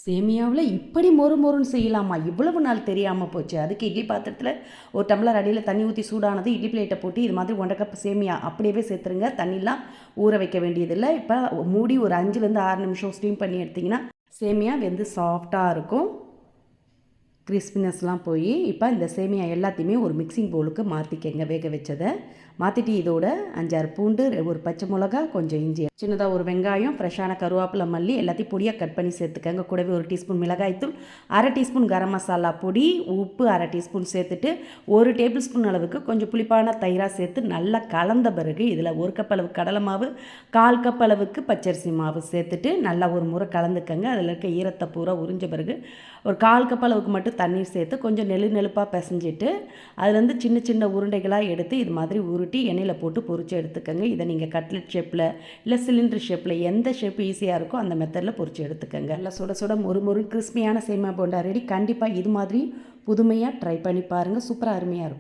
சேமியாவில் இப்படி மொறு மொறுன்னு செய்யலாமா? இவ்வளவு நாள் தெரியாமல் போச்சு. அதுக்கு இட்லி பாத்திரத்தில் ஒரு டம்ளர் அடியில் தண்ணி ஊற்றி சூடானது இட்லி பிளேட்டை போட்டு இது மாதிரி 1/2 கப் சேமியா அப்படியே சேர்த்துருங்க. தண்ணிலாம் ஊற வைக்க வேண்டியதில்லை. இப்போ மூடி ஒரு 5லேருந்து 6 நிமிஷம் ஸ்டீம் பண்ணி எடுத்திங்கன்னா சேமியா வெந்து சாஃப்டாக இருக்கும். கிறிஸ்பினஸ்லாம் போய் இப்போ இந்த சேமியா எல்லாத்தையுமே ஒரு மிக்சிங் பவுலுக்கு மாற்றிக்கங்க. வேக வச்சதை மாற்றிட்டு இதோட 5-6 பூண்டு, ஒரு பச்சை மிளகா, கொஞ்சம் இஞ்சி, சின்னதாக ஒரு வெங்காயம், ஃப்ரெஷ்ஷான கருவேப்பிலை, மல்லி எல்லாத்தையும் பொடியாக கட் பண்ணி சேர்த்துக்கங்க. கூடவே 1 டீஸ்பூன் மிளகாய்த்தூள், 1/2 டீஸ்பூன் கரம் மசாலா பொடி, உப்பு 1/2 டீஸ்பூன் சேர்த்துட்டு 1 டேபிள் ஸ்பூன் அளவுக்கு கொஞ்சம் புளிப்பான தயிராக சேர்த்து நல்லா கலந்த பிறகு இதில் 1 கப் அளவு கடலை மாவு, 1/4 கப் அளவுக்கு பச்சரிசி மாவு சேர்த்துட்டு நல்லா ஒரு முறை கலந்துக்கங்க. அதில் இருக்க ஈரத்தை பூரா உறிஞ்ச பிறகு ஒரு 1/4 கப் அளவுக்கு மட்டும் தண்ணீர் சேர்த்து கொஞ்சம் நெழுப்பாக பிசைஞ்சிட்டு அதுலேருந்து சின்ன சின்ன உருண்டைகளாக எடுத்து இது மாதிரி உருட்டி எண்ணெயில் போட்டு பொரிச்சு எடுத்துக்கங்க. இதை நீங்கள் கட்லெட் ஷேப்பில் இல்லை சிலிண்டர் ஷேப்பில் எந்த ஷேப் ஈஸியாக இருக்கோ அந்த மெத்தடில் பொரிச்சு எடுத்துக்கங்க. நல்லா சுட சுட மொறு கிறிஸ்பியான சேமியா போண்டா ரெடி. கண்டிப்பாக இது மாதிரி புதுமையாக ட்ரை பண்ணி பாருங்கள். சூப்பராக அருமையாக இருக்கும்.